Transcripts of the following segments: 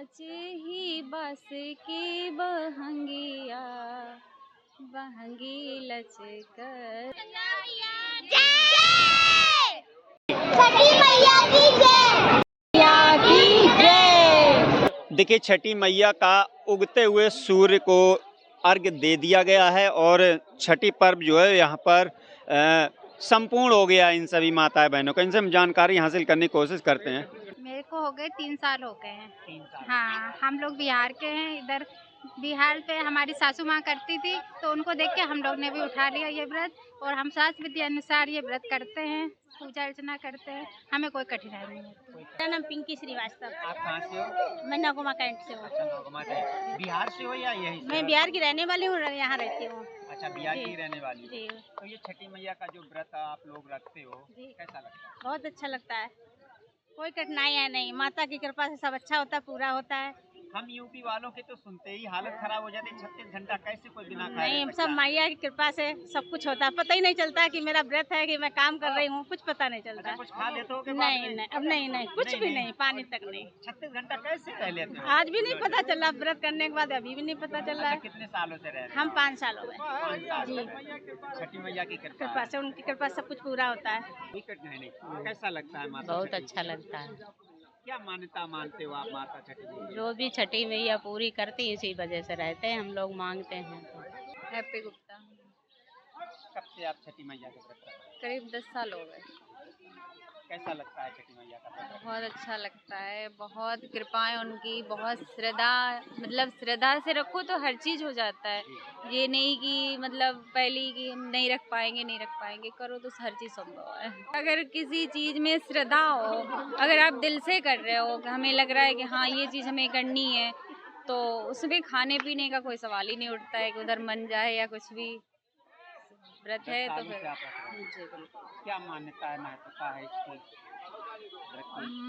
नाचे ही बस की बहंगिया, बहंगी लचकर। छठी मैया की जय। देखिए, छठी मैया का उगते हुए सूर्य को अर्घ्य दे दिया गया है और छठी पर्व जो है यहाँ पर संपूर्ण हो गया इन सभी माताएं बहनों को। इनसे हम जानकारी हासिल करने की कोशिश करते हैं। मेरे को हो गए 3 साल हो गए हैं। 3 साल। हाँ, हम लोग बिहार के हैं। इधर बिहार पे हमारी सासू माँ करती थी, तो उनको देख के हम लोग ने भी उठा लिया ये व्रत, और हम शास्त्र विधि अनुसार ये व्रत करते हैं, पूजा अर्चना करते हैं। हमें कोई कठिनाई नहीं होती। मेरा नाम पिंकी श्रीवास्तव। आप कहाँ से हो? मैं नगोमा कैंट से हूँ। अच्छा, नगोमा से। बिहार से हो या यही से? मैं बिहार की रहने वाली हूँ, यहाँ रहती हूँ। अच्छा, बिहार की रहने वाली जी। तो ये छठी मैया का जो व्रत आप लोग रखते हो, कैसा लगता है? बहुत अच्छा लगता है, कोई कठिनाई है नहीं। माता की कृपा से सब अच्छा होता है, पूरा होता है। हम यूपी वालों के तो सुनते ही हालत खराब हो जाती है। 36 घंटा कैसे कोई बिना खाए नहीं, रह सकता सब है? मैया की कृपा से सब कुछ होता है। पता ही नहीं चलता कि मेरा व्रत है कि मैं काम कर रही हूँ, कुछ पता नहीं चलता। अच्छा, कुछ खा लेते हो? नहीं नहीं, अब नहीं, कुछ भी नहीं, पानी तक नहीं। 36 घंटा कैसे रह लेते हो? आज भी नहीं पता चला, व्रत करने के बाद अभी भी नहीं पता चल रहा है। कितने सालों से रह रहे हम 5 साल हो गए। 5 साल जी। छठी मैया की कृपा से, उनकी कृपा से सब कुछ पूरा होता है। नहीं, कैसा लगता है माता? बहुत अच्छा लगता है। क्या मान्यता मानते हो आप माता छठी मैया? जो भी छठी मैया पूरी करती इसी वजह से रहते हैं, हम लोग मांगते हैं। हैप्पी गुप्ता। कब से आप छठी मैया के व्रत रखते हैं? करीब 10 साल हो गए। कैसा लगता है छठी मैया का व्रत? बहुत अच्छा लगता है, बहुत कृपाएं उनकी, बहुत श्रद्धा, मतलब श्रद्धा से रखो तो हर चीज़ हो जाता है। ये नहीं कि मतलब पहली कि हम नहीं रख पाएंगे, करो तो हर चीज़ संभव है। अगर किसी चीज़ में श्रद्धा हो, अगर आप दिल से कर रहे हो, हमें लग रहा है कि हाँ ये चीज़ हमें करनी है, तो उसमें खाने पीने का कोई सवाल ही नहीं उठता है कि उधर मन जाए या कुछ भी। व्रत है तो फिर जी बिल्कुल। क्या मान्यता है, महत्वता है इसकी?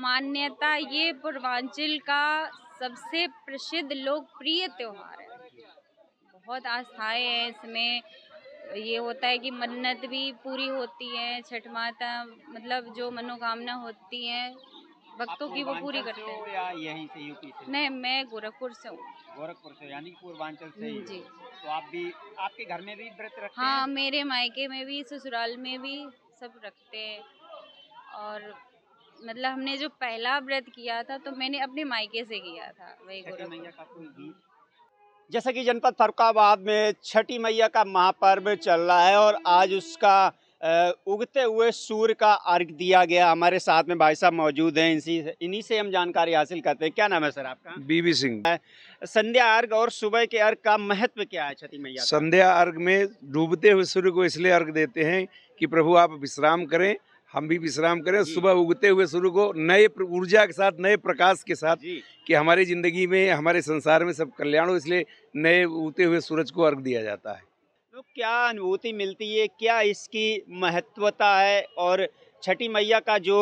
मान्यता, ये पूर्वांचल का सबसे प्रसिद्ध लोकप्रिय त्योहार है। बहुत आस्थाएं हैं इसमें। ये होता है कि मन्नत भी पूरी होती है। छठ माता मतलब जो मनोकामना होती है भक्तों की वो पूरी करते हैं। या यहीं से यूपी से? नहीं, मैं गोरखपुर से हूँ। गोरखपुर से, यानी पूर्वांचल से ही? जी। तो आप भी, आपके घर में भी व्रत रखते हैं? हाँ, मेरे मायके में भी, ससुराल में भी सब रखते हैं। और मतलब हमने जो पहला व्रत किया था तो मैंने अपने मायके से किया था, वही छठी मैया का कोई गीत? जैसा कि जनपद फर्रुखाबाद में छठी मैया का महापर्व चल रहा है और आज उसका उगते हुए सूर्य का अर्घ दिया गया। हमारे साथ में भाई साहब मौजूद हैं, इन्हीं से हम जानकारी हासिल करते हैं। क्या नाम है सर आपका? बीबी सिंह। संध्या अर्घ और सुबह के अर्घ का महत्व क्या है छठी मैया का? संध्या अर्घ में डूबते हुए सूर्य को इसलिए अर्घ देते हैं कि प्रभु आप विश्राम करें, हम भी विश्राम करें। सुबह उगते हुए सूर्य को नए ऊर्जा के साथ, नए प्रकाश के साथ, कि हमारी जिंदगी में, हमारे संसार में सब कल्याण हो, इसलिए नए उगते हुए सूरज को अर्घ दिया जाता है। तो क्या अनुभूति मिलती है, क्या इसकी महत्वता है, और छठी मैया का जो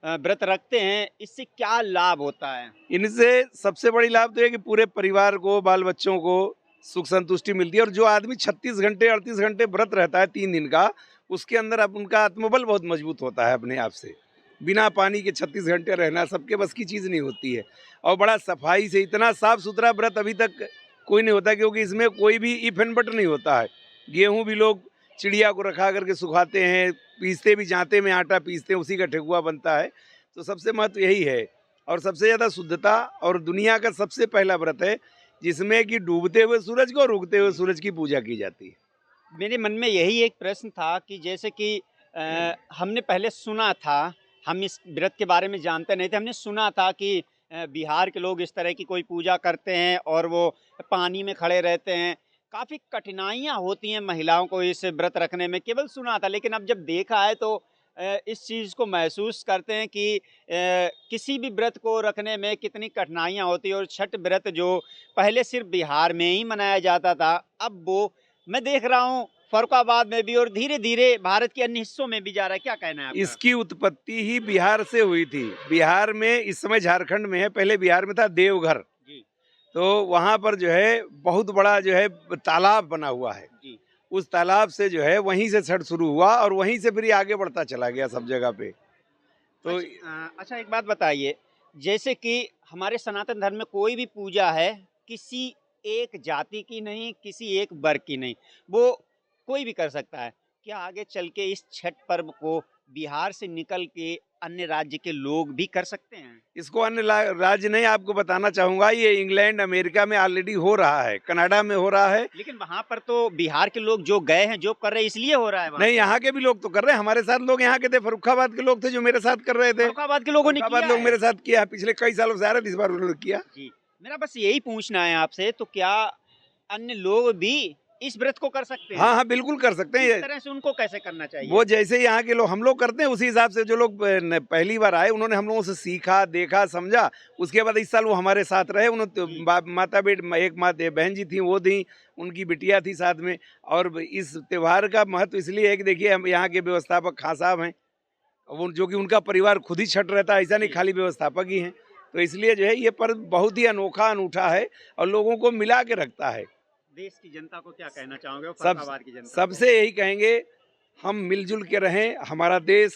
व्रत रखते हैं इससे क्या लाभ होता है? इनसे सबसे बड़ी लाभ तो है कि पूरे परिवार को, बाल बच्चों को सुख संतुष्टि मिलती है। और जो आदमी 36 घंटे 38 घंटे व्रत रहता है 3 दिन का, उसके अंदर अब उनका आत्मबल बहुत मजबूत होता है अपने आप से। बिना पानी के 36 घंटे रहना सबके बस की चीज़ नहीं होती है। और बड़ा सफाई से, इतना साफ सुथरा व्रत अभी तक कोई नहीं होता, क्योंकि इसमें कोई भी इफ एंड बट नहीं होता है। गेहूँ भी लोग चिड़िया को रखा करके सुखाते हैं, पीसते भी जाते में आटा पीसते हैं, उसी का ठेकुआ बनता है। तो सबसे महत्व यही है। और सबसे ज़्यादा शुद्धता, और दुनिया का सबसे पहला व्रत है जिसमें कि डूबते हुए सूरज को और उगते हुए सूरज की पूजा की जाती है। मेरे मन में यही एक प्रश्न था कि जैसे कि हमने पहले सुना था, हम इस व्रत के बारे में जानते नहीं थे, हमने सुना था कि बिहार के लोग इस तरह की कोई पूजा करते हैं और वो पानी में खड़े रहते हैं। काफ़ी कठिनाइयाँ होती हैं महिलाओं को इस व्रत रखने में, केवल सुना था, लेकिन अब जब देखा है तो इस चीज़ को महसूस करते हैं कि किसी भी व्रत को रखने में कितनी कठिनाइयाँ होती हैं। और छठ व्रत जो पहले सिर्फ बिहार में ही मनाया जाता था, अब वो मैं देख रहा हूँ फर्रुखाबाद में भी और धीरे धीरे भारत के अन्य हिस्सों में भी जा रहा है। क्या कहना है आपका? इसकी उत्पत्ति ही बिहार से हुई थी। बिहार में, इस समय झारखंड में है, पहले बिहार में था देवघर। तो वहाँ पर जो है बहुत बड़ा जो है तालाब बना हुआ है। उस तालाब से जो है वहीं से छठ शुरू हुआ और वहीं से फिर आगे बढ़ता चला गया सब जगह पे। तो अच्छा एक बात बताइए, जैसे कि हमारे सनातन धर्म में कोई भी पूजा है किसी एक जाति की नहीं, किसी एक वर्ग की नहीं, वो कोई भी कर सकता है। क्या आगे चल के इस छठ पर्व को बिहार से निकल के अन्य राज्य के लोग भी कर सकते हैं? इसको अन्य राज्य नहीं, आपको बताना चाहूंगा, ये इंग्लैंड अमेरिका में ऑलरेडी हो रहा है, कनाडा में हो रहा है। लेकिन वहां पर तो बिहार के लोग जो गए हैं, जो कर रहे हैं, इसलिए हो रहा है वहाँ नहीं, पे। यहाँ के भी लोग तो कर रहे हैं, हमारे साथ लोग यहाँ के थे, फर्रुखाबाद के लोग थे जो मेरे साथ कर रहे थे। फर्रुखाबाद के लोगों ने फर्रुखाबाद किया लोग है। मेरे साथ किया है, पिछले कई सालों से आ रहे थे, इस बार उन्होंने किया। जी, मेरा बस यही पूछना है आपसे, तो क्या अन्य लोग भी इस व्रत को कर सकते हैं? हाँ हाँ, बिल्कुल कर सकते इस हैं। तरह से उनको कैसे करना चाहिए? वो जैसे यहाँ के लोग हम लोग करते हैं उसी हिसाब से, जो लोग पहली बार आए उन्होंने हम लोगों से सीखा, देखा, समझा। उसके बाद इस साल वो हमारे साथ रहे। उन्होंने माता एक बहन जी थी, वो थी, उनकी बिटिया थी साथ में। और इस त्यौहार का महत्व इसलिए है कि देखिए, हम यहाँ के व्यवस्थापक खां साहब हैं, वो जो कि उनका परिवार खुद ही छठ रहता है, ऐसा नहीं खाली व्यवस्थापक ही हैं। तो इसलिए जो है ये पर्व बहुत ही अनोखा, अनूठा है और लोगों को मिला के रखता है। देश की जनता को क्या कहना चाहोगे? सब की जनता सबसे यही कहेंगे, हम मिलजुल के रहें। हमारा देश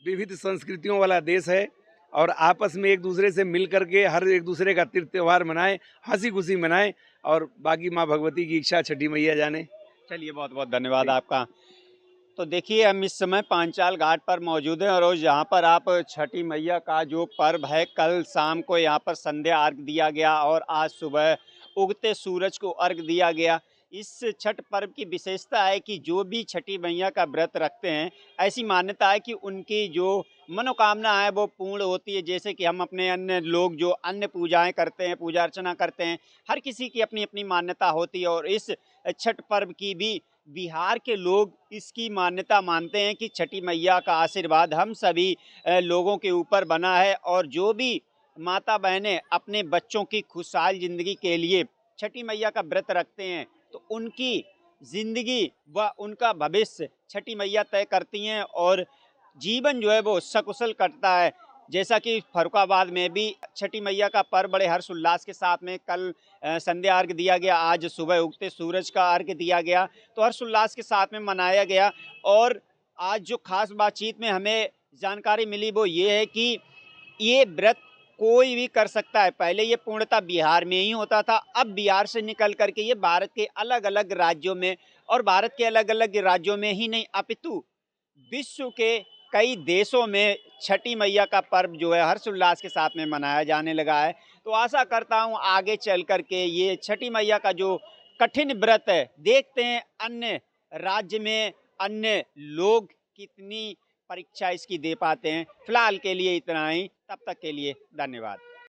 विविध संस्कृतियों वाला देश है और आपस में एक दूसरे से मिल करके हर एक दूसरे का तीर्थ त्योहार मनाएं, हंसी खुशी मनाएं और बाकी माँ भगवती की इच्छा छठी मैया जाने। चलिए, बहुत बहुत धन्यवाद आपका। तो देखिए, हम इस समय पांचाल घाट पर मौजूद हैं और यहाँ पर आप छठी मैया का जो पर्व है, कल शाम को यहाँ पर संध्या अर्घ दिया गया और आज सुबह उगते सूरज को अर्घ दिया गया। इस छठ पर्व की विशेषता है कि जो भी छठी मैया का व्रत रखते हैं, ऐसी मान्यता है कि उनकी जो मनोकामना है वो पूर्ण होती है। जैसे कि हम अपने अन्य लोग जो अन्य पूजाएं करते हैं, पूजा अर्चना करते हैं, हर किसी की अपनी अपनी मान्यता होती है और इस छठ पर्व की भी बिहार के लोग इसकी मान्यता मानते हैं कि छठी मैया का आशीर्वाद हम सभी लोगों के ऊपर बना है और जो भी माता बहनें अपने बच्चों की खुशहाल ज़िंदगी के लिए छठी मैया का व्रत रखते हैं, तो उनकी ज़िंदगी व उनका भविष्य छठी मैया तय करती हैं और जीवन जो है वो सकुशल कटता है। जैसा कि फर्रुखाबाद में भी छठी मैया का पर्व बड़े हर्षोल्लास के साथ में कल संध्या अर्घ दिया गया, आज सुबह उगते सूरज का अर्घ दिया गया, तो हर्षोल्लास के साथ में मनाया गया। और आज जो खास बातचीत में हमें जानकारी मिली वो ये है कि ये व्रत कोई भी कर सकता है। पहले ये पूर्णतः बिहार में ही होता था, अब बिहार से निकल करके ये भारत के अलग अलग राज्यों में, और भारत के अलग अलग राज्यों में ही नहीं अपितु विश्व के कई देशों में छठी मैया का पर्व जो है हर्षोल्लास के साथ में मनाया जाने लगा है। तो आशा करता हूँ आगे चल करके ये छठी मैया का जो कठिन व्रत है, देखते हैं अन्य राज्य में अन्य लोग कितनी परीक्षा इसकी दे पाते हैं। फिलहाल के लिए इतना ही, तब तक के लिए धन्यवाद।